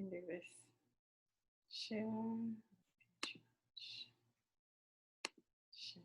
can do this. Share. Share.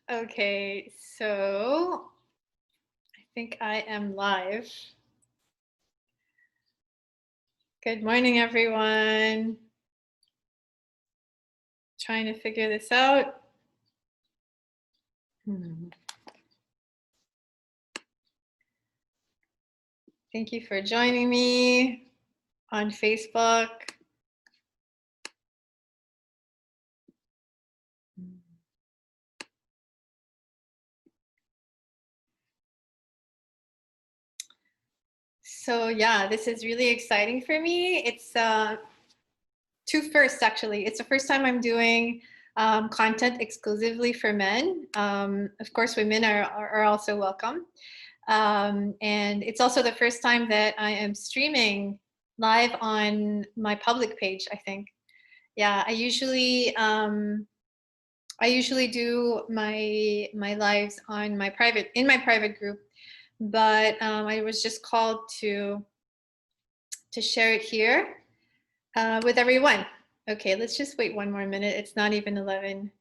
Okay, so I think I am live. Good morning, everyone. Trying to figure this out. Thank you for joining me on Facebook. So yeah, this is really exciting for me. It's two firsts, actually. It's the first time I'm doing content exclusively for men. Of course, women are also welcome. And it's also the first time that I am streaming live on my public page, I think. Yeah, I usually do my lives on my private group, but I was just called to share it here with everyone. Okay, let's just wait one more minute. It's not even 11.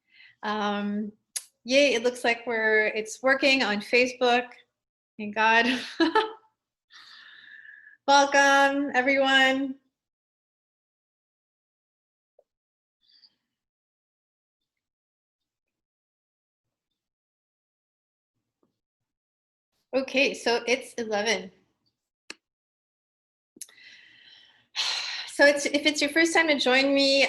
Yay! It looks like it's working on Facebook. Thank God. Welcome, everyone. Okay, so it's 11. So if it's your first time to join me,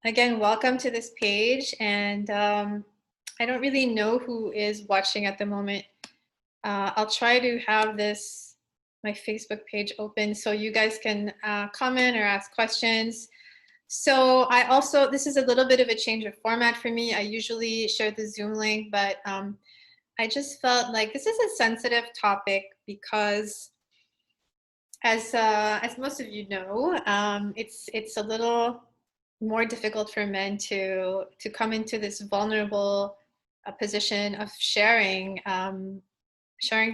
again, welcome to this page. And I don't really know who is watching at the moment. I'll try to have my Facebook page open so you guys can comment or ask questions. So this is a little bit of a change of format for me. I usually share the Zoom link, but I just felt like this is a sensitive topic because as most of you know, it's a little more difficult for men to come into this vulnerable position of sharing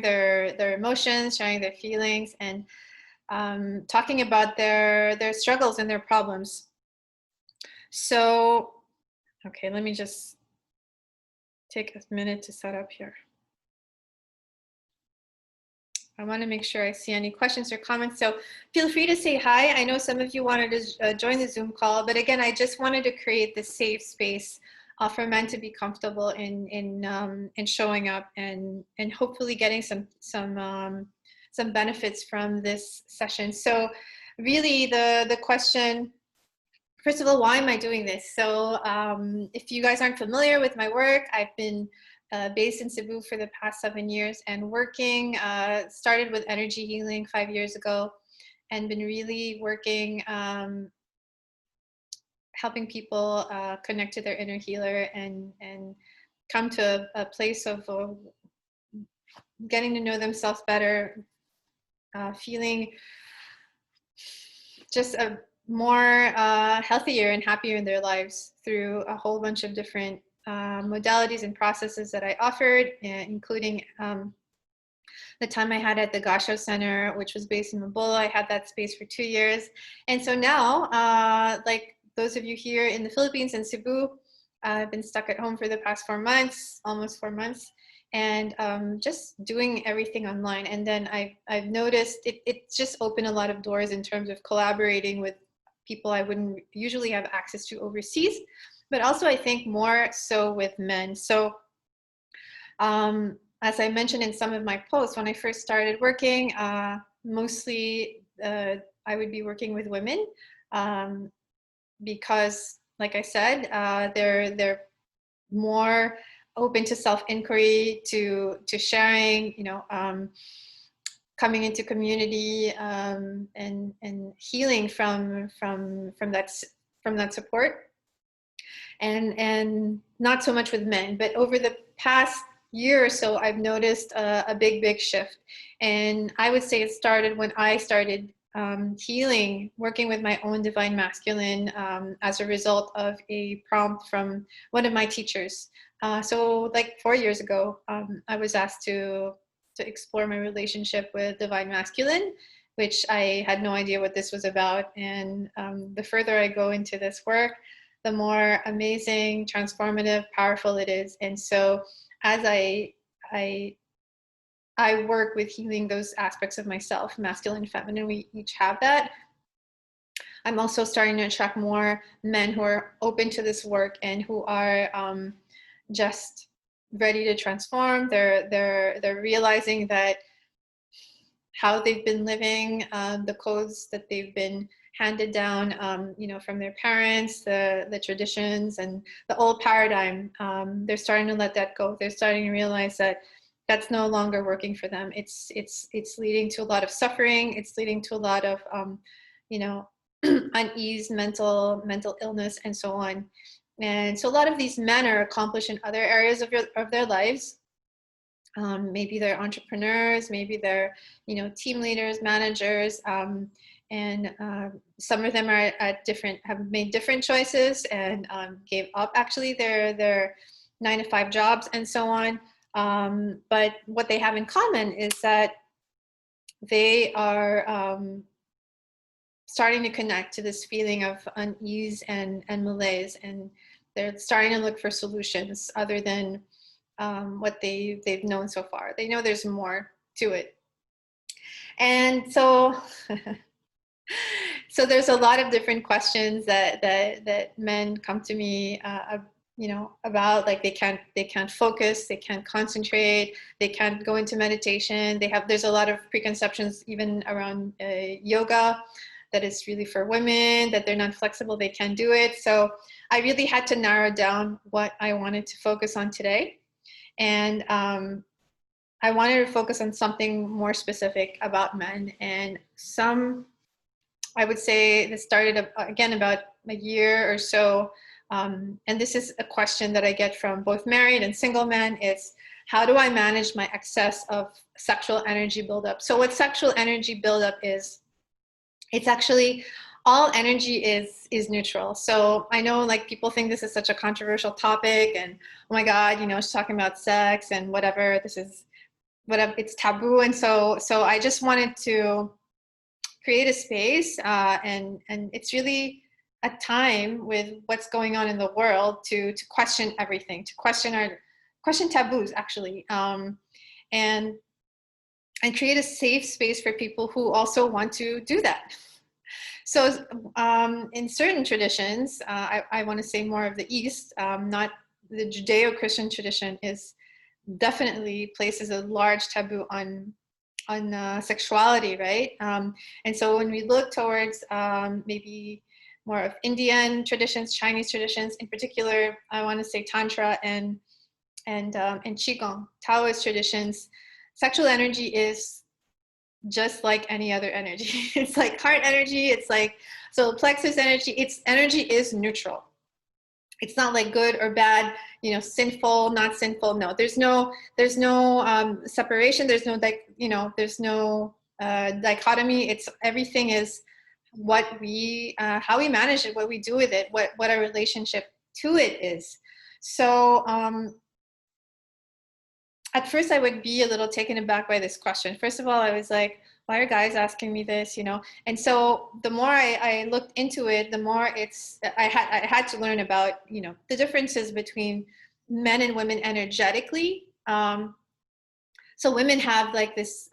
their emotions, sharing their feelings, and talking about their struggles and their problems. So, okay, let me just take a minute to set up here. I want to make sure I see any questions or comments. So feel free to say hi. I know some of you wanted to join the Zoom call, but again, I just wanted to create this safe space for men to be comfortable in showing up and hopefully getting some benefits from this session. So really the question, first of all, why am I doing this? So if you guys aren't familiar with my work, I've been based in Cebu for the past 7 years and working, started with energy healing 5 years ago and been really working, helping people connect to their inner healer and come to a place of getting to know themselves better, feeling just a more healthier and happier in their lives through a whole bunch of different modalities and processes that I offered, including the time I had at the Gasho Center, which was based in Mabolo. I had that space for 2 years. And so now, like those of you here in the Philippines and Cebu, I've been stuck at home for the past 4 months, almost 4 months, and just doing everything online. And then I've noticed it just opened a lot of doors in terms of collaborating with people I wouldn't usually have access to overseas, but also I think more so with men. So as I mentioned in some of my posts, when I first started working, mostly I would be working with women because, like I said, they're more open to self-inquiry, to sharing, you know, coming into community and healing from that support, and not so much with men. But over the past year or so, I've noticed a big shift, and I would say it started when I started healing, working with my own divine masculine as a result of a prompt from one of my teachers. So like 4 years ago, I was asked to explore my relationship with divine masculine, which I had no idea what this was about. And the further I go into this work, the more amazing, transformative, powerful it is. And so as I work with healing those aspects of myself, masculine and feminine, we each have that. I'm also starting to attract more men who are open to this work and who are just ready to transform. They're realizing that how they've been living, the codes that they've been handed down, you know, from their parents, the traditions and the old paradigm. They're starting to let that go. They're starting to realize that that's no longer working for them. It's leading to a lot of suffering. It's leading to a lot of, you know, unease, mental illness, and so on. And so a lot of these men are accomplished in other areas of their lives. Maybe they're entrepreneurs, maybe they're, you know, team leaders, managers, and some of them are have made different choices and gave up actually their 9-to-5 jobs and so on. But what they have in common is that they are starting to connect to this feeling of unease and malaise, and they're starting to look for solutions other than what they've known so far. They know there's more to it. And so so there's a lot of different questions that men come to me you know, about, like they can't focus, they can't concentrate, they can't go into meditation. There's a lot of preconceptions even around yoga, that it's really for women, that they're not flexible, they can't do it. So I really had to narrow down what I wanted to focus on today. And I wanted to focus on something more specific about men. And I would say this started again about a year or so. And this is a question that I get from both married and single men. It's, how do I manage my excess of sexual energy buildup? So what sexual energy buildup is, it's actually, all energy is neutral. So I know, like, people think this is such a controversial topic and, oh my God, you know, she's talking about sex and whatever, this is whatever, it's taboo. And so I just wanted to create a space and it's really a time with what's going on in the world to question everything, to question taboos actually, and create a safe space for people who also want to do that. So in certain traditions, I want to say more of the East, not the Judeo-Christian tradition, is definitely places a large taboo on sexuality, right? And so when we look towards maybe more of Indian traditions, Chinese traditions, in particular, I want to say Tantra and Qigong, Taoist traditions, sexual energy is just like any other energy. It's like heart energy, it's like solar plexus energy. Energy is neutral. It's not like good or bad, you know, sinful, not sinful. No, there's no separation. There's no, like, you know, there's no dichotomy. It's everything is what we, how we manage it, what we do with it, what our relationship to it is. So at first I would be a little taken aback by this question. First of all, I was like, why are guys asking me this, you know? And so the more I looked into it, the more I had to learn about, you know, the differences between men and women energetically. So women have like this,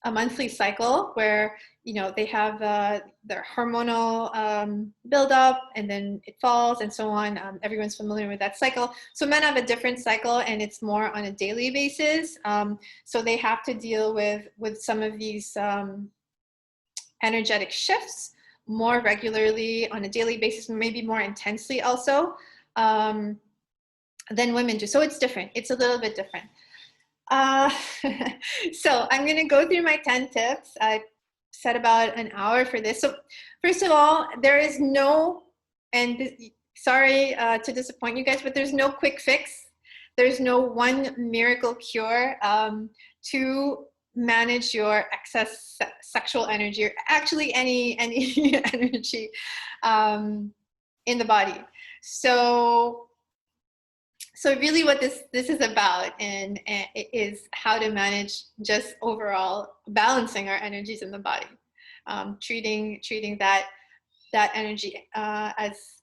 a monthly cycle where, you know, they have their hormonal buildup, and then it falls and so on. Everyone's familiar with that cycle. So men have a different cycle, and it's more on a daily basis. So they have to deal with some of these energetic shifts more regularly on a daily basis, maybe more intensely also than women do. So it's different. It's a little bit different. So I'm going to go through my 10 tips. I set about an hour for this. So first of all, there is no, and sorry to disappoint you guys, but there's no quick fix. There's no one miracle cure to manage your excess sexual energy, or actually any energy in the body. So really what this is about, and it is how to manage just overall balancing our energies in the body, treating that energy as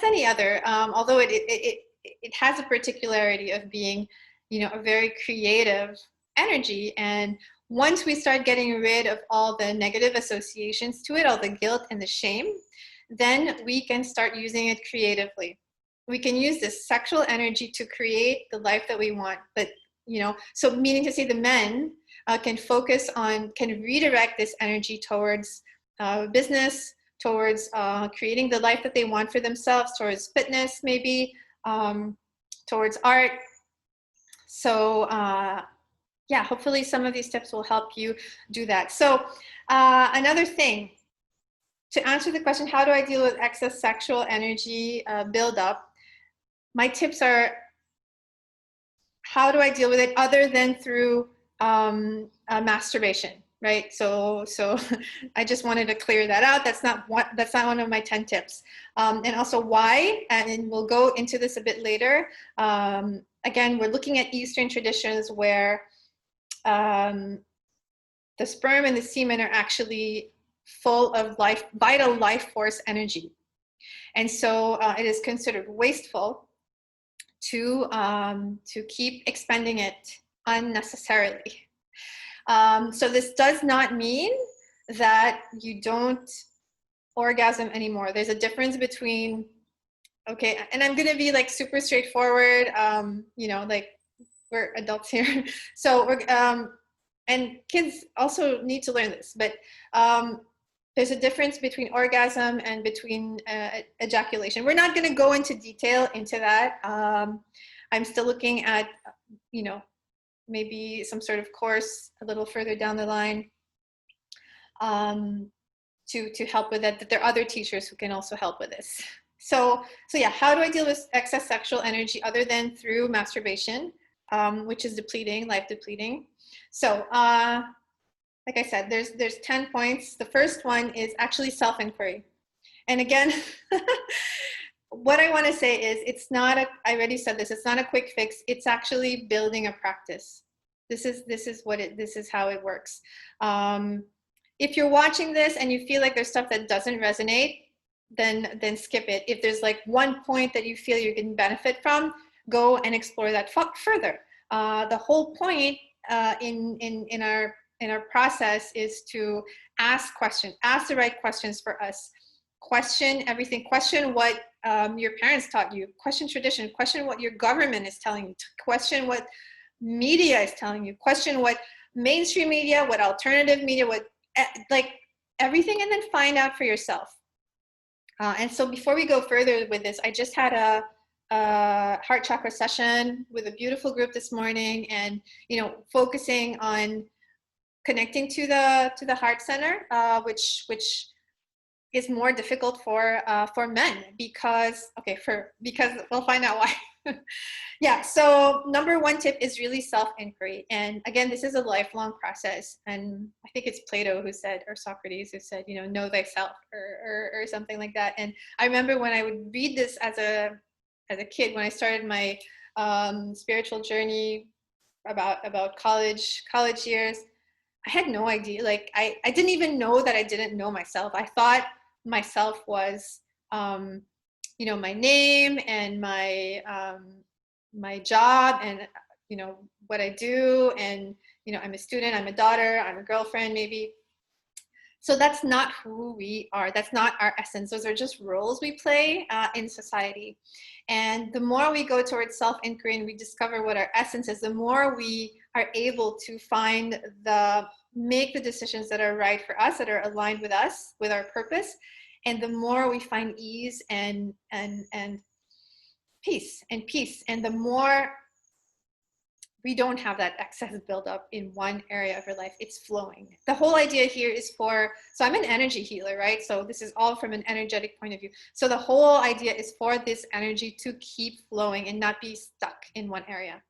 any other, although it has a particularity of being, you know, a very creative energy. And once we start getting rid of all the negative associations to it, all the guilt and the shame, then we can start using it creatively. We can use this sexual energy to create the life that we want. But, you know, so meaning to say the men can focus on, can redirect this energy towards business, towards creating the life that they want for themselves, towards fitness maybe, towards art. So yeah, hopefully some of these tips will help you do that. So another thing, to answer the question, how do I deal with excess sexual energy buildup? My tips are, how do I deal with it other than through masturbation, right? So I just wanted to clear that out. That's not one of my 10 tips. And also why, and we'll go into this a bit later. Again, we're looking at Eastern traditions where the sperm and the semen are actually full of vital life force energy. And so it is considered wasteful to keep expending it unnecessarily. So this does not mean that you don't orgasm anymore. There's a difference between, okay, and I'm gonna be like super straightforward, you know, like we're adults here. So and kids also need to learn this, but there's a difference between orgasm and between ejaculation. We're not going to go into detail into that. I'm still looking at, you know, maybe some sort of course a little further down the line to help with that. That there are other teachers who can also help with this. So yeah, how do I deal with excess sexual energy other than through masturbation, which is depleting, life depleting? So like I said, there's 10 points. The first one is actually self-inquiry. And again, what I want to say is, it's not I already said this, it's not a quick fix. It's actually building a practice. This is how it works. If you're watching this and you feel like there's stuff that doesn't resonate, then skip it. If there's like one point that you feel you can benefit from, go and explore that further. The whole point in our process is to ask questions, ask the right questions for us. Question everything. Question what your parents taught you. Question tradition. Question what your government is telling you. Question what media is telling you. Question what mainstream media, what alternative media, what like everything, and then find out for yourself. And so before we go further with this, I just had a heart chakra session with a beautiful group this morning, and you know, focusing on connecting to the heart center, which is more difficult for men because we'll find out why. Yeah, so number one tip is really self-inquiry. And again, this is a lifelong process. And I think it's Plato who said, or Socrates who said, know thyself, or something like that. And I remember when I would read this as a kid, when I started my spiritual journey about college years, I had no idea. Like I didn't even know that I didn't know myself. I thought myself was, my name and my job and, what I do. And, I'm a student, I'm a daughter, I'm a girlfriend, maybe. So that's not who we are. That's not our essence. Those are just roles we play in society. And the more we go towards self-inquiry and we discover what our essence is, the more we are able to make the decisions that are right for us, that are aligned with us, with our purpose. And the more we find ease and peace. And the more we don't have that excess buildup in one area of your life. It's flowing. The whole idea here is so I'm an energy healer, right? So this is all from an energetic point of view. So the whole idea is for this energy to keep flowing and not be stuck in one area.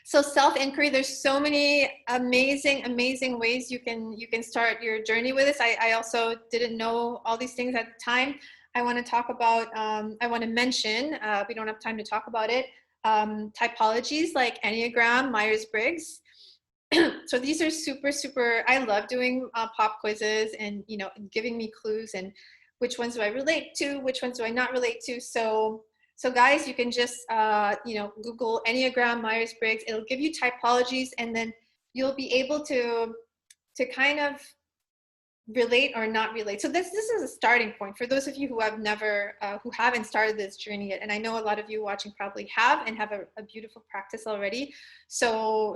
So self-inquiry, there's so many amazing ways you can start your journey with this. I also didn't know all these things at the time. I want to talk about, I want to mention, we don't have time to talk about it, typologies like Enneagram, Myers-Briggs. So these are super, I love doing pop quizzes and, giving me clues and which ones do I relate to, which ones do I not relate to. So guys, you can just, Google Enneagram, Myers-Briggs. It'll give you typologies, and then you'll be able to kind of relate or not relate. So this is a starting point for those of you who haven't started this journey yet. And I know a lot of you watching probably have and have a beautiful practice already. So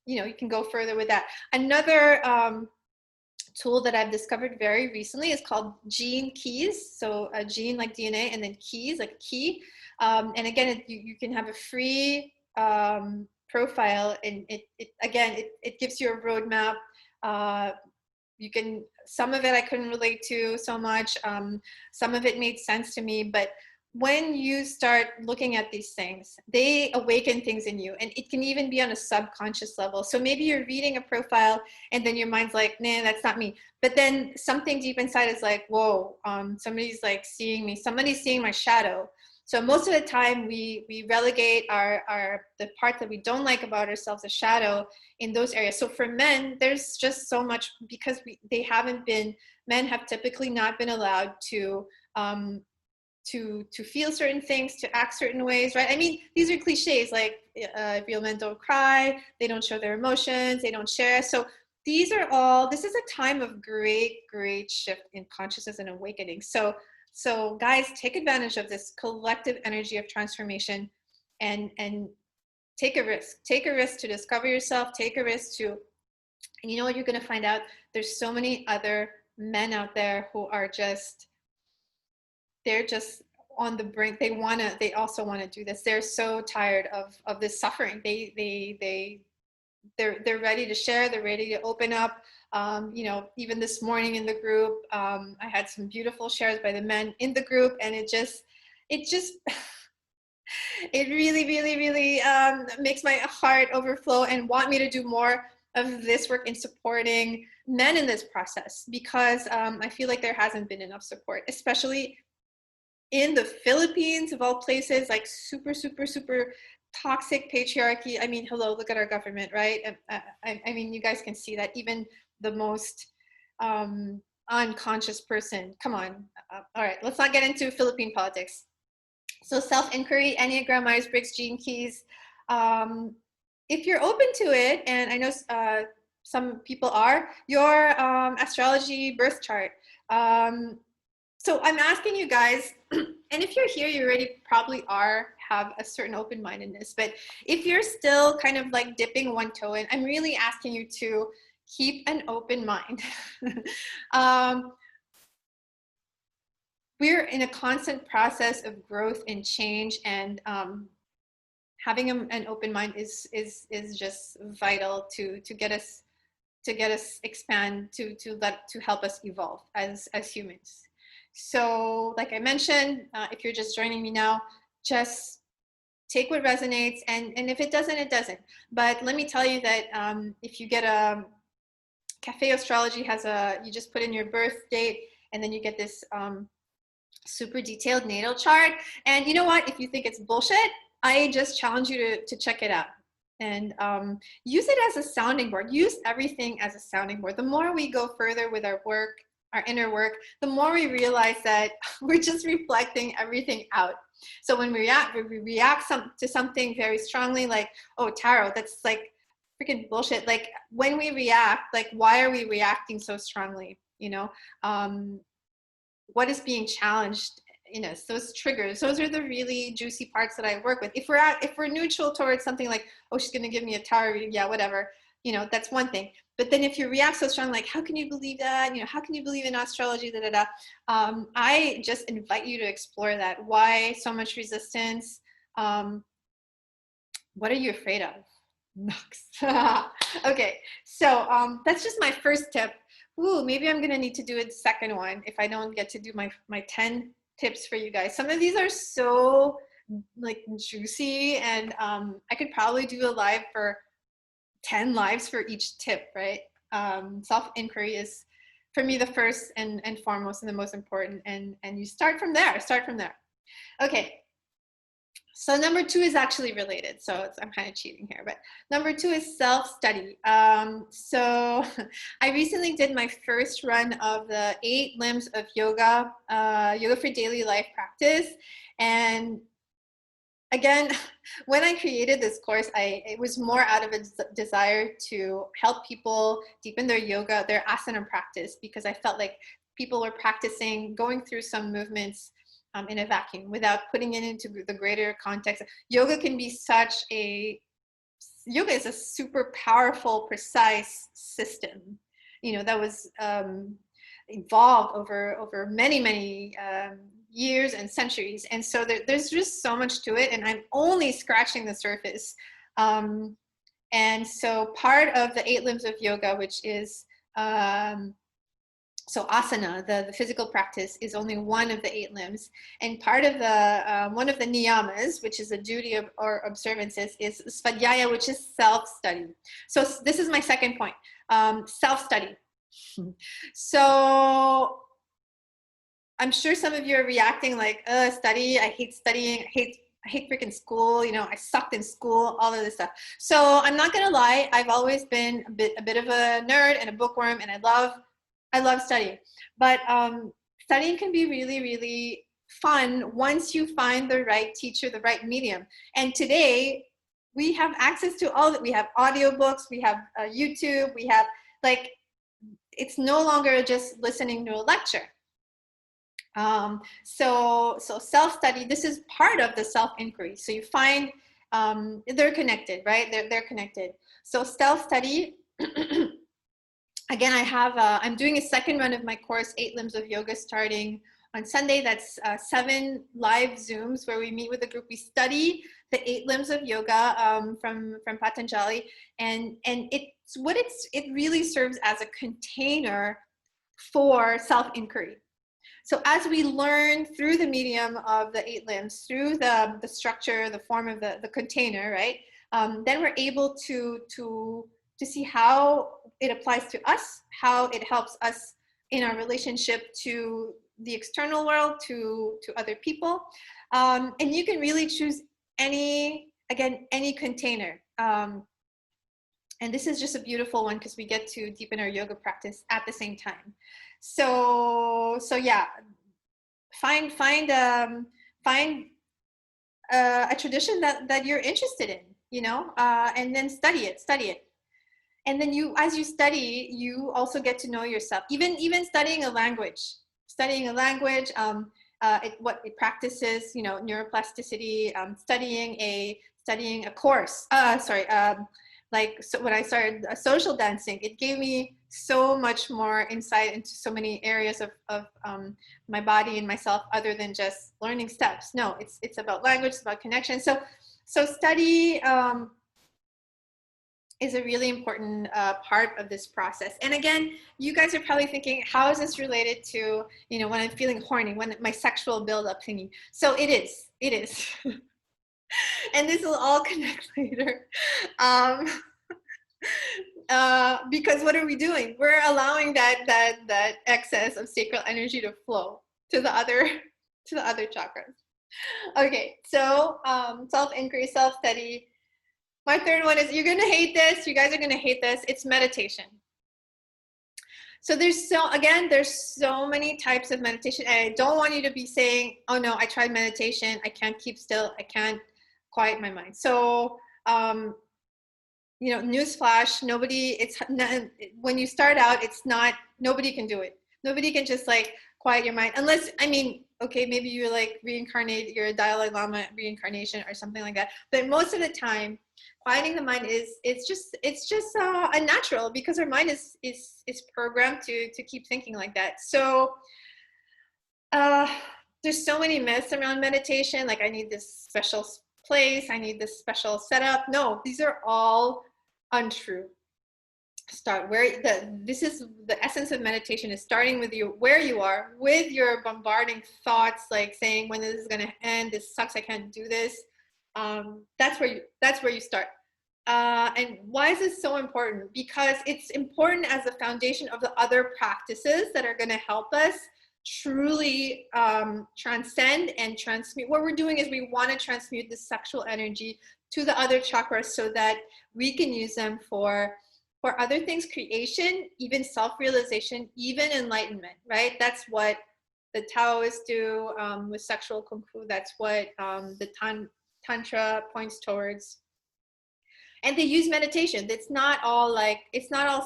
you can go further with that. Another tool that I've discovered very recently is called Gene Keys. So a gene like DNA, and then keys like key. And again, you can have a free profile, and it gives you a roadmap. Some of it I couldn't relate to so much. Some of it made sense to me, but when you start looking at these things, they awaken things in you, and it can even be on a subconscious level. So maybe you're reading a profile and then your mind's like, nah, that's not me. But then something deep inside is like, whoa, somebody's like seeing me, somebody's seeing my shadow. So most of the time we relegate the part that we don't like about ourselves, a shadow, in those areas. So for men, there's just so much, because men have typically not been allowed to feel certain things, to act certain ways, right? I mean, these are cliches, like real men don't cry, they don't show their emotions, they don't share. So this is a time of great shift in consciousness and awakening. So guys, take advantage of this collective energy of transformation and take a risk to discover yourself, take a risk and you know what you're going to find out? There's so many other men out there who are they're just on the brink. They also want to do this. They're so tired of this suffering. They're ready to share. They're ready to open up. Even this morning in the group, I had some beautiful shares by the men in the group, and it just it really makes my heart overflow and want me to do more of this work in supporting men in this process, because I feel like there hasn't been enough support, especially in the Philippines, of all places, like super toxic patriarchy. I mean, hello, look at our government, right? I mean, you guys can see that even the most unconscious person. Come on. All right, let's not get into Philippine politics. So self-inquiry, Enneagram, Myers-Briggs, Gene Keys. If you're open to it, and I know some people are, your astrology birth chart. So I'm asking you guys, and if you're here, you already probably have a certain open-mindedness, but if you're still kind of like dipping one toe in, I'm really asking you to keep an open mind. We're in a constant process of growth and change, and having an open mind is just vital to get us expand, to help us evolve as humans. So like I mentioned, if you're just joining me now, just take what resonates, and if it doesn't, it doesn't. But let me tell you that if you get a Cafe Astrology has you just put in your birth date, and then you get this super detailed natal chart. And you know what? If you think it's bullshit, I just challenge you to check it out and use it as a sounding board. Use everything as a sounding board. The more we go further with our work, our inner work, the more we realize that we're just reflecting everything out. So when we react to something very strongly, like, oh, tarot, that's like freaking bullshit. Like when we react, like, why are we reacting so strongly? You know, what is being challenged in us? Those triggers, those are the really juicy parts that I work with. If we're neutral towards something like, oh, she's going to give me a tarot reading, yeah, whatever, you know, that's one thing. But then if you react so strong, like, how can you believe that? You know, how can you believe in astrology? Da, da, da. I just invite you to explore that. Why so much resistance? What are you afraid of? Okay, so that's just my first tip. Ooh, maybe I'm gonna need to do a second one if I don't get to do my 10 tips for you guys. Some of these are so like juicy, and I could probably do a live for 10 lives for each tip, right? Self-inquiry is, for me, the first and foremost and the most important, and you start from there. Okay. So number 2 is actually related. So I'm kind of cheating here, but number 2 is self-study. So I recently did my first run of the 8 limbs of yoga, yoga for daily life practice. And again, when I created this course, it was more out of a desire to help people deepen their yoga, their asana practice, because I felt like people were practicing, going through some movements in a vacuum without putting it into the greater context. Yoga is a super powerful, precise system, you know, that was evolved over many years and centuries. And so there's just so much to it, and I'm only scratching the surface. And so part of the 8 limbs of yoga, which is so asana, the physical practice, is only one of the 8 limbs, and part of the one of the niyamas, which is a duty or observances, is svadhyaya, which is self-study. So this is my second point, self-study. So I'm sure some of you are reacting like, study, I hate studying, I hate freaking school, you know, I sucked in school, all of this stuff. So I'm not gonna lie, I've always been a bit of a nerd and a bookworm, and I love studying. But studying can be really, really fun once you find the right teacher, the right medium. And today we have access to all that. We have audiobooks, we have YouTube, we have, like, it's no longer just listening to a lecture. So self-study, this is part of the self-inquiry. So you find, they're connected, right? They're connected. So self-study, again, I'm doing a second run of my course, 8 Limbs of Yoga, starting on Sunday. That's 7 live Zooms where we meet with a group. We study the 8 Limbs of Yoga from Patanjali, and it really serves as a container for self-inquiry. So as we learn through the medium of the 8 limbs, through the structure, the form of the container, right? Then we're able to see how it applies to us, how it helps us in our relationship to the external world, to other people. And you can really choose any container. And this is just a beautiful one because we get to deepen our yoga practice at the same time. So yeah, find a tradition that you're interested in, you know, and then study it. And then as you study, you also get to know yourself. Even studying a language, it practices, you know, neuroplasticity. Studying a course. Like, so when I started social dancing, it gave me so much more insight into so many areas of my body and myself, other than just learning steps. No, it's about language, it's about connection. So study. is a really important part of this process. And again, you guys are probably thinking, how is this related to, you know, when I'm feeling horny, when my sexual buildup thingy? So it is. And this will all connect later. Um, because what are we doing? We're allowing that excess of sacral energy to flow to the other chakras. Okay, so self-inquiry, self-study. My third one is, you're gonna hate this. You guys are gonna hate this. It's meditation. So there's so many types of meditation, and I don't want you to be saying, oh no, I tried meditation, I can't keep still, I can't quiet my mind. So you know, newsflash, when you start out, it's not, nobody can do it. Nobody can just like quiet your mind, unless, I mean, okay, maybe you're like reincarnated, you're a Dalai Lama reincarnation or something like that. But most of the time, quieting the mind it's just a natural, because our mind is programmed to keep thinking like that. So there's so many myths around meditation, like I need this special place, I need this special setup. No, these are all untrue. This is the essence of meditation, is starting with you, where you are, with your bombarding thoughts, like saying, when is this going to end? This sucks, I can't do this. That's where you start. And why is this so important? Because it's important as a foundation of the other practices that are going to help us truly transcend and transmute. What we're doing is we want to transmute the sexual energy to the other chakras, so that we can use them for other things, creation, even self-realization, even enlightenment, right? That's what the Taoists do with sexual kung fu. That's what the Tantra points towards. And they use meditation. It's not all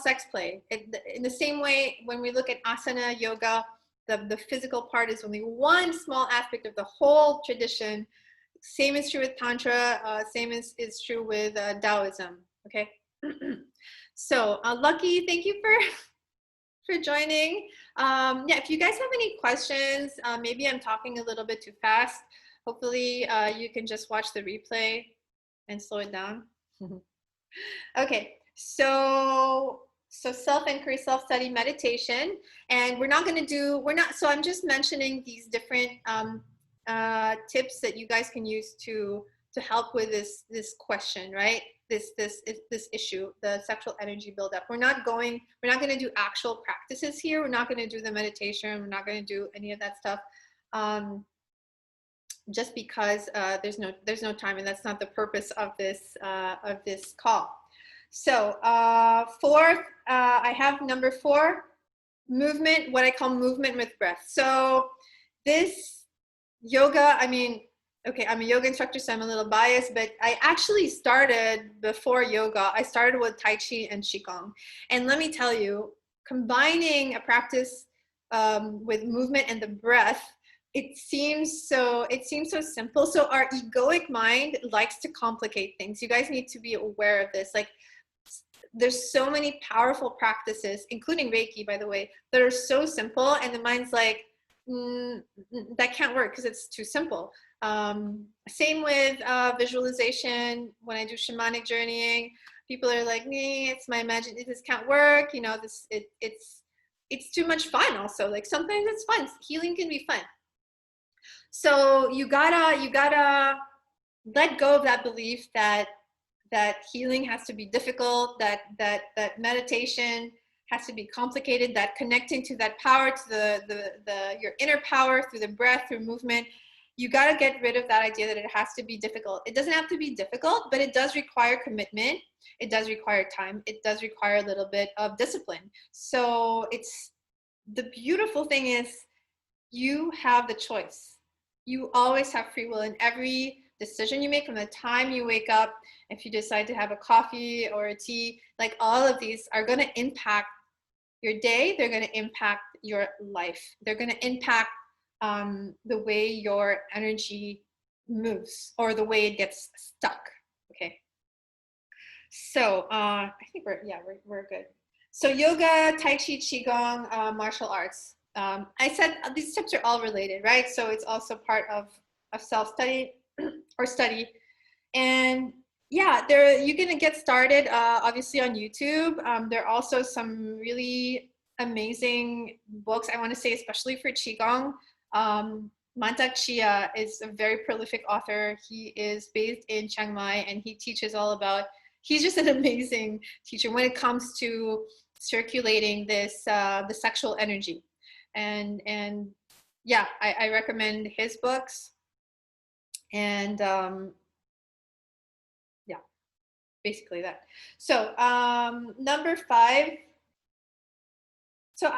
sex play. In the same way, when we look at asana yoga, the physical part is only one small aspect of the whole tradition. Same is true with Tantra, same is true with Taoism, okay? So, Lucky, thank you for joining. Yeah, if you guys have any questions, maybe I'm talking a little bit too fast. Hopefully, you can just watch the replay and slow it down. Okay, so self-inquiry, self-study, meditation, and so I'm just mentioning these different tips that you guys can use to help with this question, right? This issue, the sexual energy buildup. We're not going to do actual practices here. We're not going to do the meditation. We're not going to do any of that stuff. Just because there's no time, and that's not the purpose of this call. So fourth, I have number 4, movement, what I call movement with breath. So this yoga, I mean, okay, I'm a yoga instructor, so I'm a little biased, but I actually started before yoga. I started with Tai Chi and Qigong. And let me tell you, combining a practice with movement and the breath, it seems so simple. So our egoic mind likes to complicate things. You guys need to be aware of this. Like, there's so many powerful practices, including Reiki, by the way, that are so simple, and the mind's like, that can't work because it's too simple. Same with visualization. When I do shamanic journeying, people are like, it's my imagination, this can't work, you know, it's too much fun also. Like, sometimes it's fun. Healing can be fun. So you gotta let go of that belief that healing has to be difficult, that meditation has to be complicated, that connecting to that power, to your inner power through the breath, through movement. You got to get rid of that idea that it has to be difficult. It doesn't have to be difficult, but it does require commitment. It does require time. It does require a little bit of discipline. So the beautiful thing is, you have the choice. You always have free will in every decision you make, from the time you wake up. If you decide to have a coffee or a tea, like, all of these are going to impact your day. They're going to impact your life. They're going to impact the way your energy moves, or the way it gets stuck. Okay. So I think we're good. So yoga, Tai Chi, Qigong, martial arts. I said these tips are all related, right? So it's also part of self-study or study. And yeah, you can get started obviously on YouTube. There are also some really amazing books, I want to say, especially for Qigong. Mantak Chia is a very prolific author. He is based in Chiang Mai, and he teaches all about, he's just an amazing teacher when it comes to circulating this, the sexual energy. And yeah, I recommend his books. And yeah, basically that. So number 5. So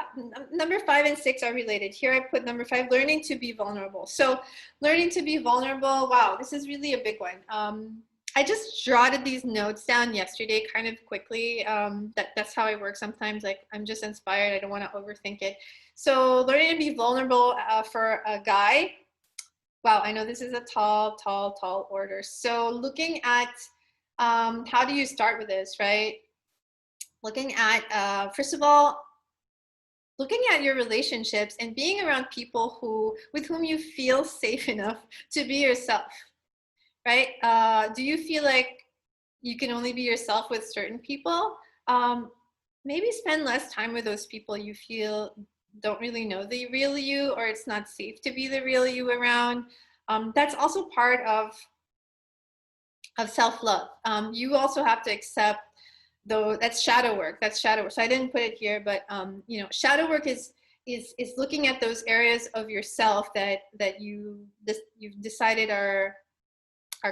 number 5 and 6 are related. Here I put number 5, learning to be vulnerable. So learning to be vulnerable, wow, this is really a big one. I just jotted these notes down yesterday kind of quickly. That's how I work sometimes. Like, I'm just inspired. I don't want to overthink it. So learning to be vulnerable for a guy. Wow, I know this is a tall order. So looking at how do you start with this, right? Looking at, first of all, looking at your relationships and being around people with whom you feel safe enough to be yourself, right? Do you feel like you can only be yourself with certain people? Maybe spend less time with those people you feel don't really know the real you, or it's not safe to be the real you around. That's also part of self-love. You also have to accept, though, that's shadow work. That's shadow work. So I didn't put it here, but you know, shadow work is looking at those areas of yourself that you've decided are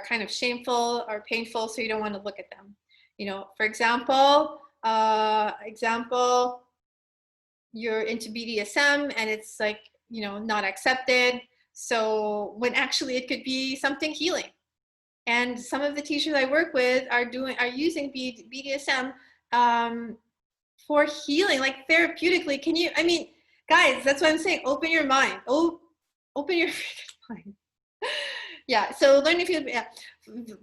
kind of shameful or painful, so you don't want to look at them. You know, for example, you're into BDSM and it's like, you know, not accepted. So when actually it could be something healing. And some of the teachers I work with are using BDSM for healing, like therapeutically. Can you, I mean, guys, that's what I'm saying. Open your mind. Oh, open your mind. Yeah. So learning to feel, yeah,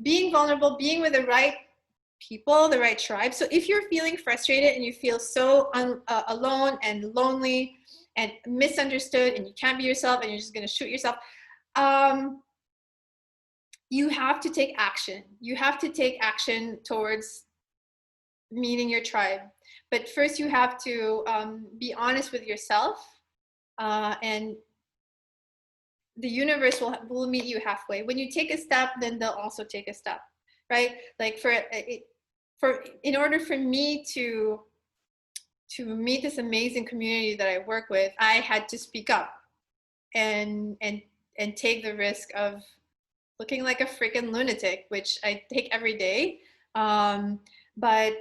being vulnerable, being with the right people, the right tribe. So if you're feeling frustrated and you feel so alone and lonely and misunderstood, and you can't be yourself, and you're just going to shoot yourself, you have to take action. You have to take action towards meeting your tribe. But first you have to be honest with yourself, and the universe will meet you halfway. When you take a step, then they'll also take a step, right? Like in order for me to meet this amazing community that I work with, I had to speak up and take the risk of looking like a freaking lunatic, which I take every day. But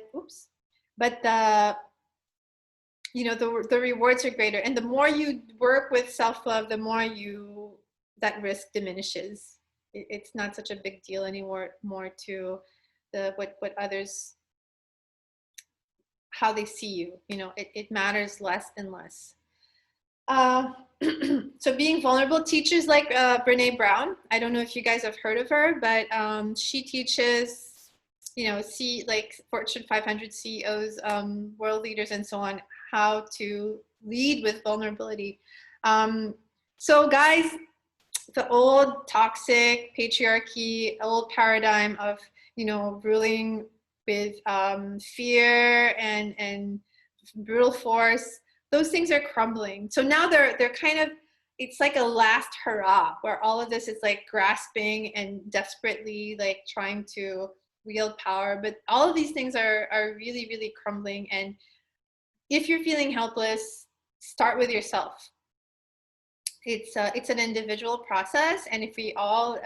the you know, the rewards are greater, and the more you work with self-love, the more that risk diminishes. It's not such a big deal anymore. More to what others, how they see you. You know, it matters less and less. So being vulnerable, teachers like Brene Brown, I don't know if you guys have heard of her, but she teaches, you know, like Fortune 500 CEOs, world leaders, and so on, how to lead with vulnerability. So guys, the old toxic patriarchy, old paradigm of, you know, ruling with fear and brutal force, those things are crumbling. So now they're kind of, it's like a last hurrah where all of this is like grasping and desperately like trying to wield power. But all of these things are really, really crumbling. And if you're feeling helpless, start with yourself. It's an individual process, and if we all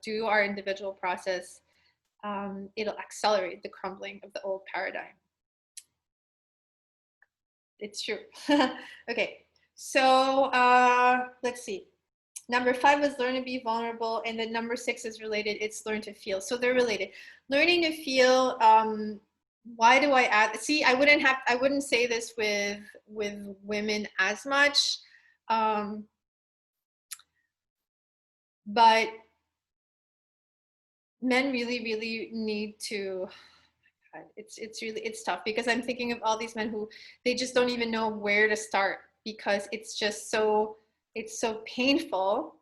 do our individual process, it'll accelerate the crumbling of the old paradigm. It's true. Okay, so let's see. Number 5 was learn to be vulnerable, and then number 6 is related. It's learn to feel. So they're related. Learning to feel. Why do I add? See, I wouldn't say this with women as much, but men really, really need to. It's tough, because I'm thinking of all these men who they just don't even know where to start, because it's just so painful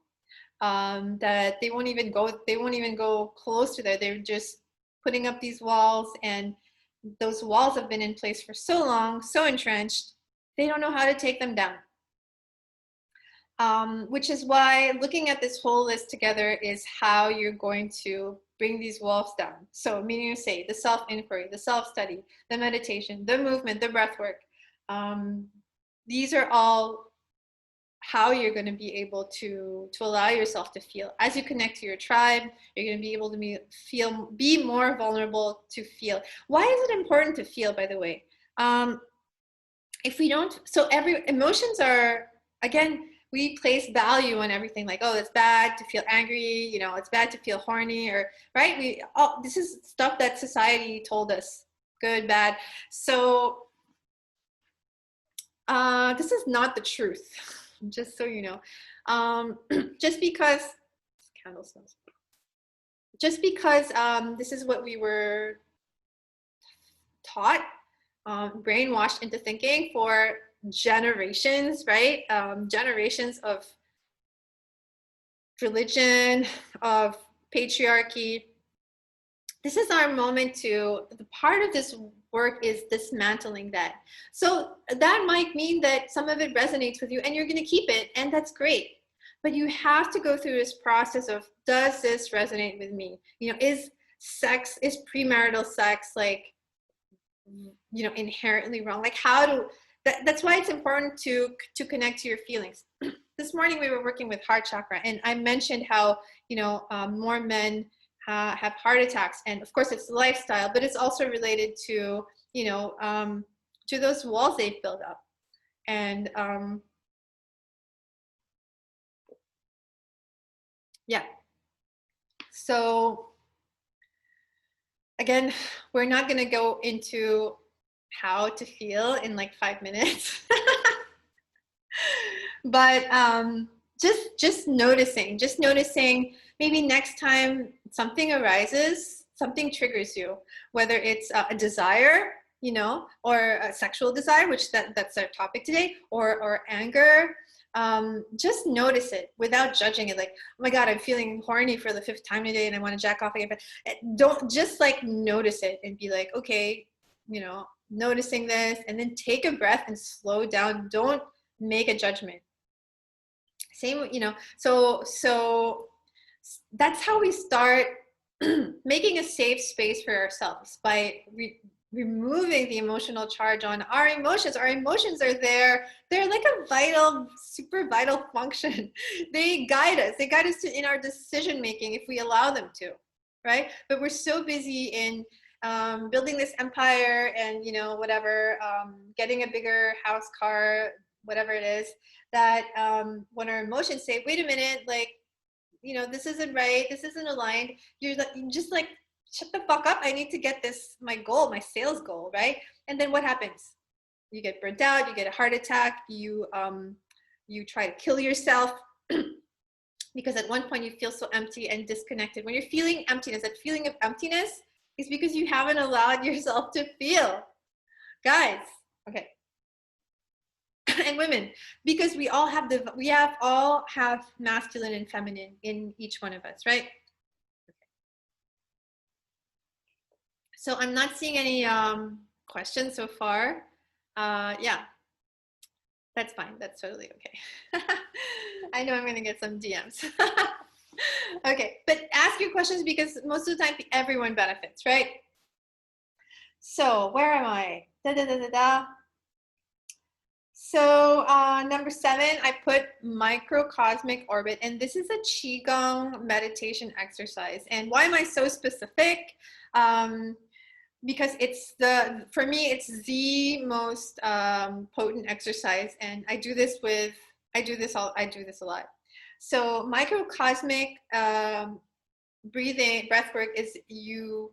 that they won't even go close to that. They're just putting up these walls, and those walls have been in place for so long, so entrenched, they don't know how to take them down. Which is why looking at this whole list together is how you're going to bring these walls down. So meaning to say the self-inquiry, the self-study, the meditation, the movement, the breath work. These are all how you're going to be able to allow yourself to feel. As you connect to your tribe, you're going to be able to be more vulnerable to feel. Why is it important to feel, by the way? If we don't, so emotions are, again, we place value on everything, like, oh, it's bad to feel angry, you know, it's bad to feel horny, or right, this is stuff that society told us, good, bad. So this is not the truth, just so you know. Just because candle smells, just because this is what we were taught, brainwashed into thinking for generations, right? Generations of religion, of patriarchy. This is our moment to, the part of this work is dismantling that. So that might mean that some of it resonates with you and you're going to keep it, and that's great. But you have to go through this process of, does this resonate with me? You know, is premarital sex, like, you know, inherently wrong? Like, that's why it's important to connect to your feelings. This morning we were working with heart chakra, and I mentioned how, you know, more men have heart attacks, and of course it's lifestyle, but it's also related to, you know, to those walls they've built up. And yeah, so again, we're not going to go into how to feel in like 5 minutes. But just noticing, maybe next time something arises, something triggers you, whether it's a desire, you know, or a sexual desire, which that's our topic today, or anger. Just notice it without judging it. Like, oh my God, I'm feeling horny for the 5th time today and I want to jack off again. But don't, just like notice it and be like, okay, you know, noticing this, and then take a breath and slow down. Don't make a judgment. Same, you know, so that's how we start making a safe space for ourselves, by removing the emotional charge on our emotions. Our emotions are there. They're like a super vital function. They guide us. They guide us in our decision making if we allow them to, right? But we're so busy in building this empire and, you know, whatever, getting a bigger house, car, whatever it is, that when our emotions say, wait a minute, like, you know, this isn't right, this isn't aligned, you're just like, shut the fuck up, I need to get this, my goal, my sales goal, right? And then what happens? You get burnt out, you get a heart attack, you try to kill yourself because at one point you feel so empty and disconnected. When you're feeling emptiness, that feeling of emptiness is because you haven't allowed yourself to feel. Guys, okay. And women, because we all have masculine and feminine in each one of us, right? Okay. So I'm not seeing any questions so far. Yeah, that's fine. That's totally okay. I know I'm gonna get some DMs. Okay, but ask your questions, because most of the time everyone benefits, right? So where am I? So number 7, I put Microcosmic Orbit, and this is a Qigong meditation exercise. And why am I so specific? Because for me, it's the most potent exercise, and I do this a lot. So microcosmic breath work is, you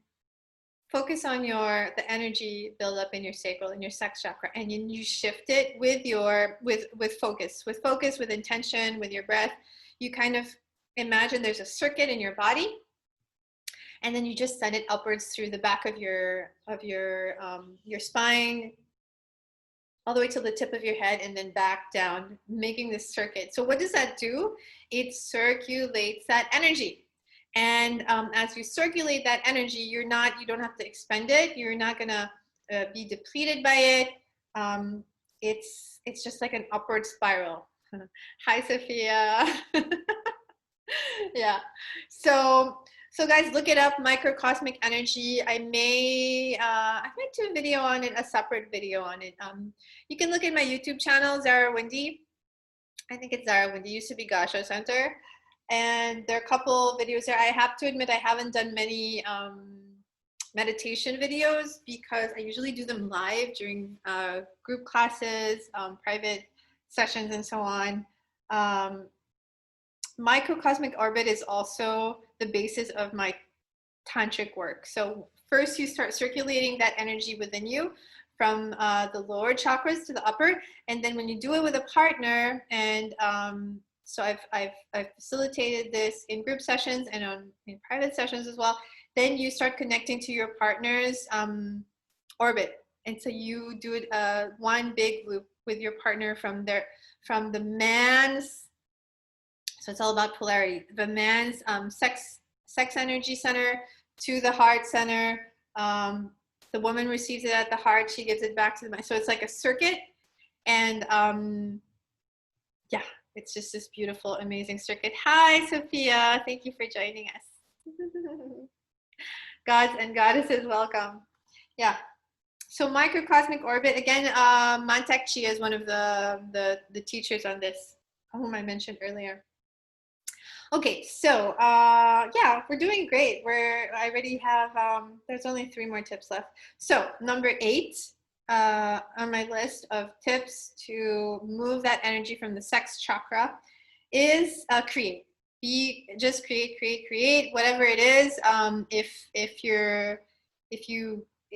focus on the energy buildup in your sacral, in your sex chakra, and you shift it with focus, with intention, with your breath. You kind of imagine there's a circuit in your body, and then you just send it upwards through the back of your spine, all the way to the tip of your head, and then back down, making this circuit. So what does that do? It circulates that energy. And as you circulate that energy, you don't have to expend it. You're not gonna be depleted by it. It's just like an upward spiral. Hi, Sophia. Yeah. So guys, look it up, microcosmic energy. I might do a video on it, a separate video on it. You can look at my YouTube channel, Zara Wendy. I think it's Zara Wendy. It used to be Gasho Center. And there are a couple videos there. I have to admit, I haven't done many meditation videos because I usually do them live during group classes, private sessions, and so on. Microcosmic Orbit is also the basis of my tantric work. So first you start circulating that energy within you from the lower chakras to the upper, and then when you do it with a partner, and so I've facilitated this in group sessions and in private sessions as well, then you start connecting to your partner's orbit, and so you do it one big loop with your partner from the man's. So it's all about polarity. The man's sex energy center to the heart center. The woman receives it at the heart. She gives it back to the mind. So it's like a circuit. And yeah, it's just this beautiful, amazing circuit. Hi, Sophia. Thank you for joining us. Gods and goddesses, welcome. Yeah. So microcosmic orbit, again, Mantak Chia is one of the teachers on this, whom I mentioned earlier. Okay, so yeah, we're doing great. I already have, there's only 3 more tips left. So number 8 on my list of tips to move that energy from the sex chakra is create. Just create, whatever it is.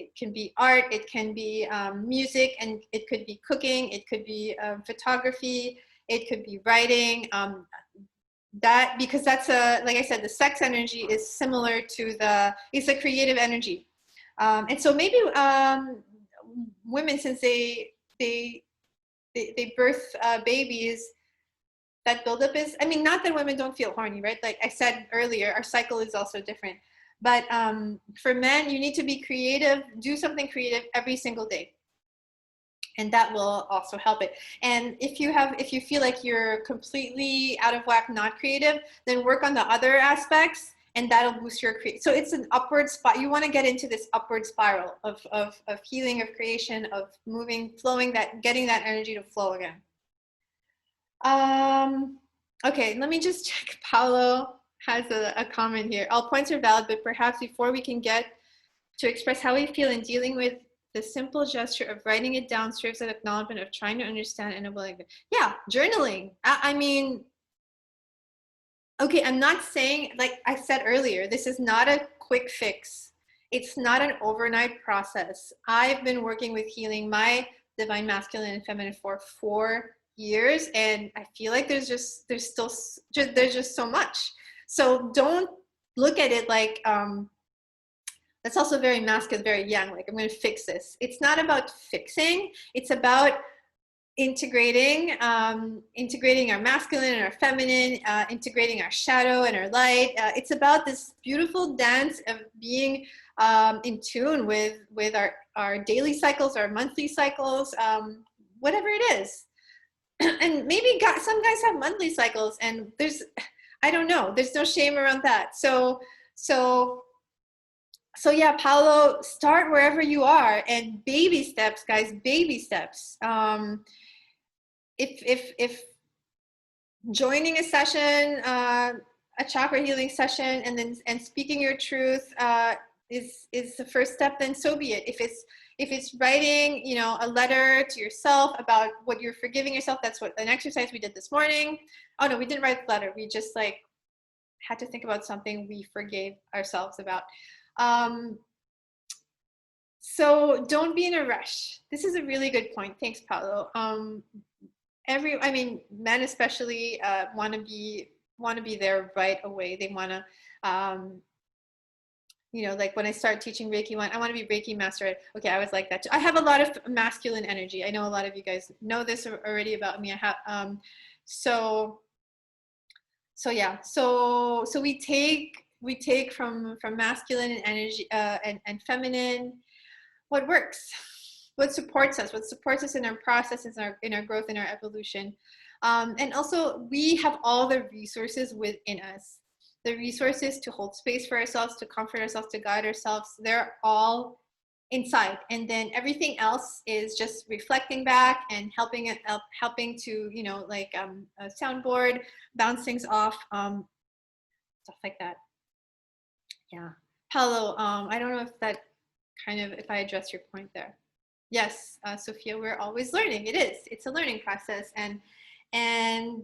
It can be art, it can be music, and it could be cooking, it could be photography, it could be writing. Because that's like I said, the sex energy is similar to it's a creative energy. And so maybe women, since they birth babies, that buildup is, I mean, not that women don't feel horny, right? Like I said earlier, our cycle is also different. But for men, you need to be creative, do something creative every single day. And that will also help it. And if you feel like you're completely out of whack, not creative, then work on the other aspects, and that'll boost your creativity. So it's an upward spot. You want to get into this upward spiral of healing, of creation, of moving, flowing, getting that energy to flow again. Okay, let me just check. Paolo has a comment here. All points are valid, but perhaps before we can get to express how we feel in dealing with the simple gesture of writing it down serves an acknowledgement of trying to understand and a willingness. Yeah, journaling. I mean, okay, I'm not saying, like I said earlier, this is not a quick fix. It's not an overnight process. I've been working with healing my divine masculine and feminine for 4 years, and I feel like there's just so much. So don't look at it like that's also very masculine, very yang, like I'm going to fix this. It's not about fixing. It's about integrating our masculine and our feminine, integrating our shadow and our light. It's about this beautiful dance of being in tune with our daily cycles, our monthly cycles, whatever it is. And maybe some guys have monthly cycles, and I don't know, there's no shame around that. So yeah, Paolo, start wherever you are, and baby steps, guys, baby steps. If joining a session, a chakra healing session, and speaking your truth is the first step, then so be it. If it's writing, a letter to yourself about what you're forgiving yourself, that's what an exercise we did this morning. Oh no, we didn't write the letter. We just had to think about something we forgave ourselves about. So don't be in a rush. This is a really good point. Thanks, Paolo. Men especially want to be there right away. They want to, like when I start teaching Reiki, I want to be Reiki master. Okay, I was like that too. I have a lot of masculine energy. I know a lot of you guys know this already about me. I have, so yeah. So we take we take from masculine and energy and feminine, what works, what supports us in our processes, in our growth, in our evolution. And also, we have all the resources within us, the resources to hold space for ourselves, to comfort ourselves, to guide ourselves. They're all inside, and then everything else is just reflecting back and helping to, you know, like a soundboard, bounce things off, stuff like that. Yeah. Hello. I don't know if that if I address your point there. Yes, Sophia, we're always learning. It's a learning process, and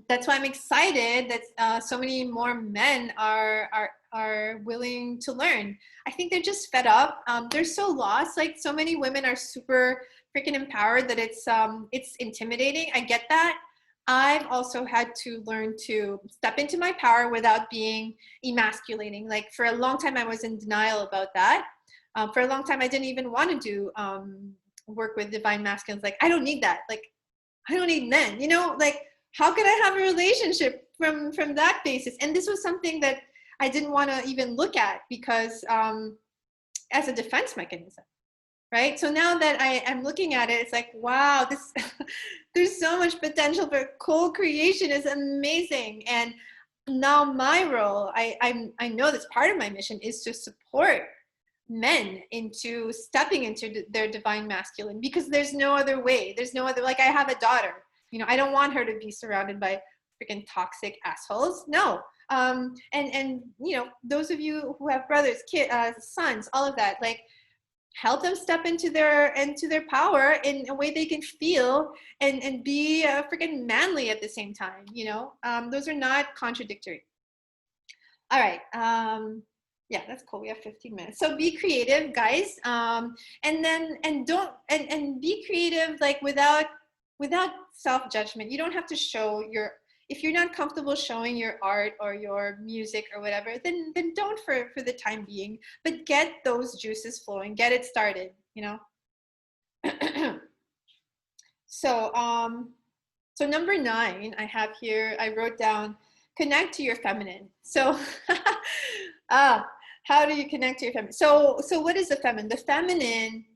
that's why I'm excited that so many more men are willing to learn. I think they're just fed up. They're so lost. Like, so many women are super freaking empowered that it's intimidating. I get that. I've also had to learn to step into my power without being emasculating. Like, for a long time, I was in denial about that. For a long time, I didn't even want to do work with divine masculines. Like, I don't need that. Like, I don't need men, you know, like, how could I have a relationship from that basis? And this was something that I didn't want to even look at, because as a defense mechanism, right? So now that I am looking at it, it's like, wow, this there's so much potential for co-creation. Is amazing. And now my role, I know that's part of my mission, is to support men into stepping into their divine masculine, because there's no other way. There's no other, like, I have a daughter, you know, I don't want her to be surrounded by freaking toxic assholes. No. And you know, those of you who have brothers, kids, sons, all of that, like, help them step into their power in a way they can feel and be freaking manly at the same time, you know. Those are not contradictory. All right. Yeah, that's cool. We have 15 minutes. So be creative, guys. And be creative, like, without self-judgment. You don't have to show if you're not comfortable showing your art or your music or whatever, then don't for the time being, but get those juices flowing, get it started, you know. So number 9, I have here, I wrote down, connect to your feminine. So how do you connect to your feminine? So what is the feminine? The feminine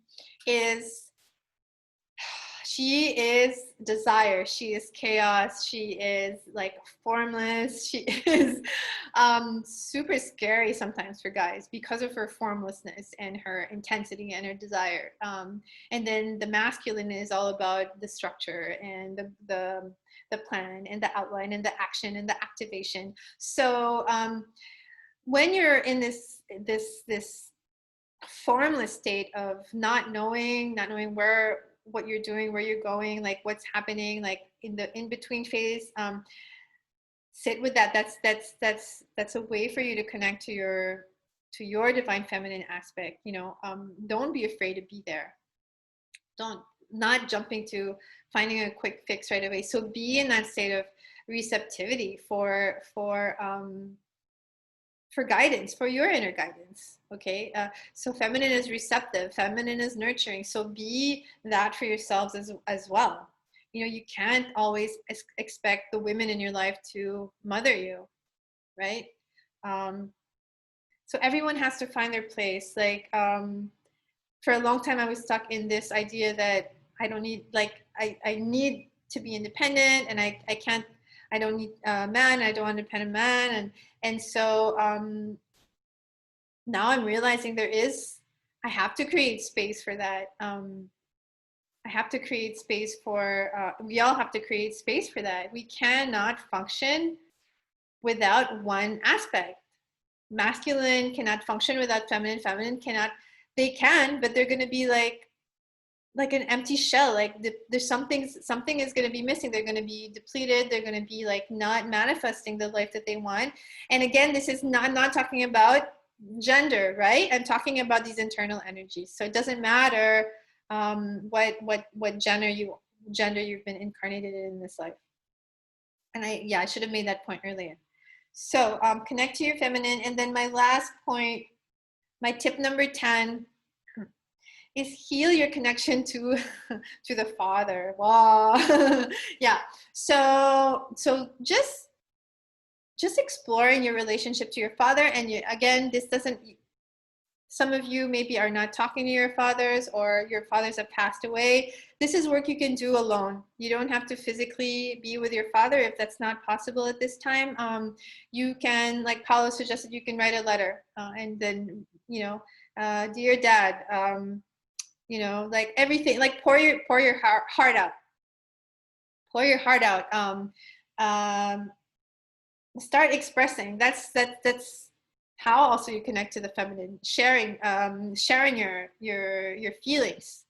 she is desire. She is chaos. She is, like, formless. She is super scary sometimes for guys because of her formlessness and her intensity and her desire. And then the masculine is all about the structure and the plan and the outline and the action and the activation. So when you're in this formless state of not knowing what you're doing, where you're going, like, what's happening, like, in the in-between phase, sit with that. That's a way for you to connect to your divine feminine aspect, you know. Don't be afraid to be there. Not jumping to finding a quick fix right away. So be in that state of receptivity for guidance, for your inner guidance. Okay. So feminine is receptive, feminine is nurturing. So be that for yourselves as well. You know, you can't always expect the women in your life to mother you, right? So everyone has to find their place. Like, for a long time, I was stuck in this idea that I don't need, like, I need to be independent, and I don't need a man, I don't want an independent man. And so now I'm realizing I have to create space for that. I have to create space for, we all have to create space for that. We cannot function without one aspect. Masculine cannot function without feminine. Feminine cannot, they can, but they're going to be like an empty shell. Like, there's something is going to be missing. They're going to be depleted. They're going to be, like, not manifesting the life that they want. And again, this is I'm not talking about gender, right? I'm talking about these internal energies. So it doesn't matter what gender you've been incarnated in this life. And I should have made that point earlier. So connect to your feminine. And then my last point, my tip number 10, is heal your connection to the Father. Wow. Yeah. So just just exploring your relationship to your father. And you, again, this doesn't, some of you maybe are not talking to your fathers, or your fathers have passed away. This is work you can do alone. You don't have to physically be with your father if that's not possible at this time. You can, like Paulo suggested, you can write a letter and then, you know, dear dad, you know, like everything, like pour your heart out. Pour your heart out. Start expressing. That's how also you connect to the feminine. Sharing, sharing your feelings.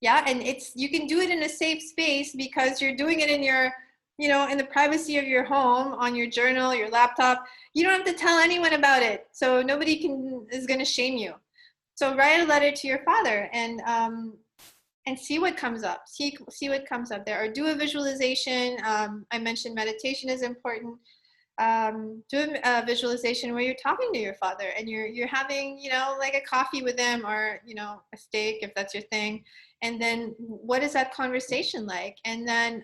Yeah, and it's, you can do it in a safe space because you're doing it in your, you know, in the privacy of your home, on your journal, your laptop. You don't have to tell anyone about it, so nobody is going to shame you. So write a letter to your father and see what comes up. See what comes up there, or do a visualization. I mentioned meditation is important. Do a visualization where you're talking to your father and you're having, you know, like a coffee with him, or, you know, a steak if that's your thing. And then what is that conversation like? And then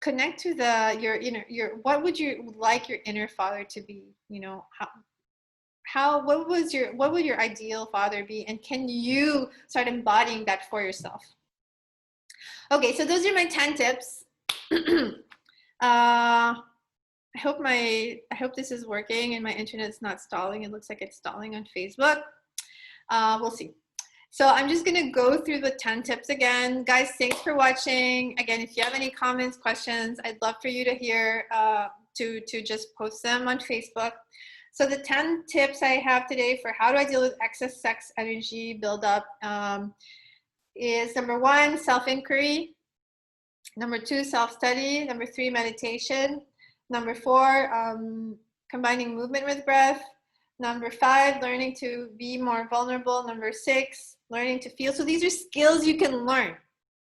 connect to your inner, what would you like your inner father to be? You know, what would your ideal father be? And can you start embodying that for yourself? Okay, so those are my 10 tips. I hope this is working and my internet's not stalling. It looks like it's stalling on Facebook. We'll see. So I'm just gonna go through the 10 tips again. Guys, thanks for watching. Again, if you have any comments, questions, I'd love for you to hear, to just post them on Facebook. So the 10 tips I have today for how do I deal with excess sex energy buildup is number 1, self-inquiry. Number 2, self-study. Number 3, meditation. Number 4, combining movement with breath. Number 5, learning to be more vulnerable. Number 6, learning to feel. So these are skills you can learn,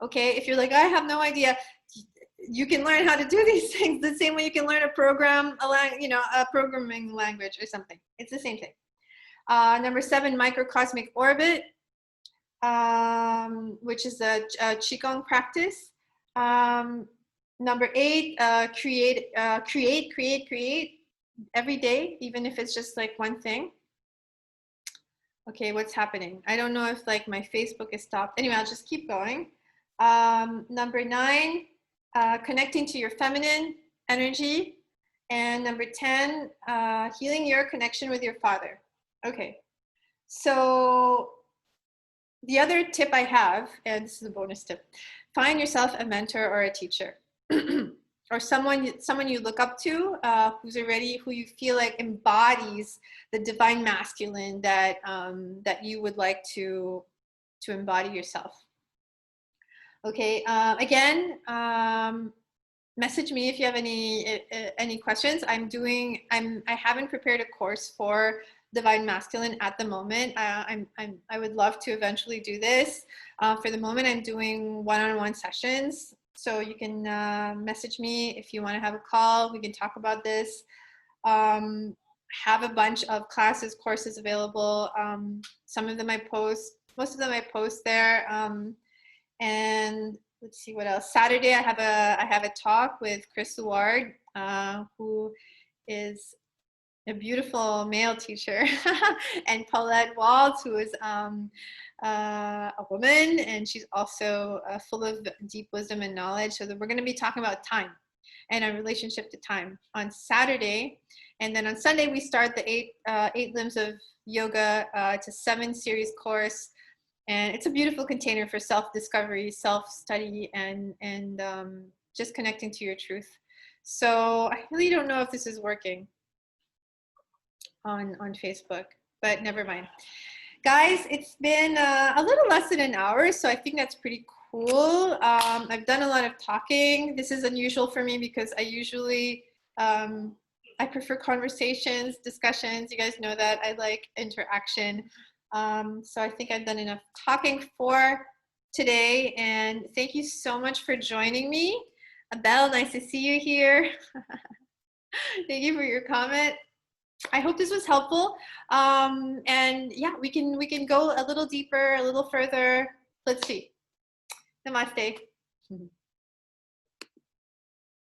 okay? If you're like, I have no idea, you can learn how to do these things the same way you can learn a programming language or something. It's the same thing. Number 7, Microcosmic Orbit, which is a Qigong practice. Number 8, create every day, even if it's just like one thing. Okay, what's happening? I don't know if like my Facebook is stopped. Anyway, I'll just keep going. Number 9, connecting to your feminine energy. And number 10, healing your connection with your father. Okay, so the other tip I have, and this is a bonus tip, find yourself a mentor or a teacher. Or someone you look up to, who you feel like embodies the divine masculine that you would like to embody yourself. Okay, again, message me if you have any questions. I haven't prepared a course for divine masculine at the moment. I would love to eventually do this. For the moment, I'm doing one-on-one sessions. So you can message me if you want to have a call. We can talk about this. Have a bunch of classes, courses available. Some of them I post, most of them I post there. And let's see what else. Saturday I have a talk with Chris Ward, who is a beautiful male teacher, and Paulette Waltz, who is a woman, and she's also full of deep wisdom and knowledge. So we're going to be talking about time and our relationship to time on Saturday. And then on Sunday, we start the eight limbs of yoga. It's a 7-series course. And it's a beautiful container for self-discovery, self-study, and just connecting to your truth. So I really don't know if this is working on Facebook, but never mind. Guys, it's been a little less than an hour, so I think that's pretty cool. I've done a lot of talking. This is unusual for me because I usually, I prefer conversations, discussions. You guys know that. I like interaction. So I think I've done enough talking for today, and thank you so much for joining me. Abel, nice to see you here. Thank you for your comment. I hope this was helpful. And yeah, we can go a little deeper, a little further. Let's see. Namaste.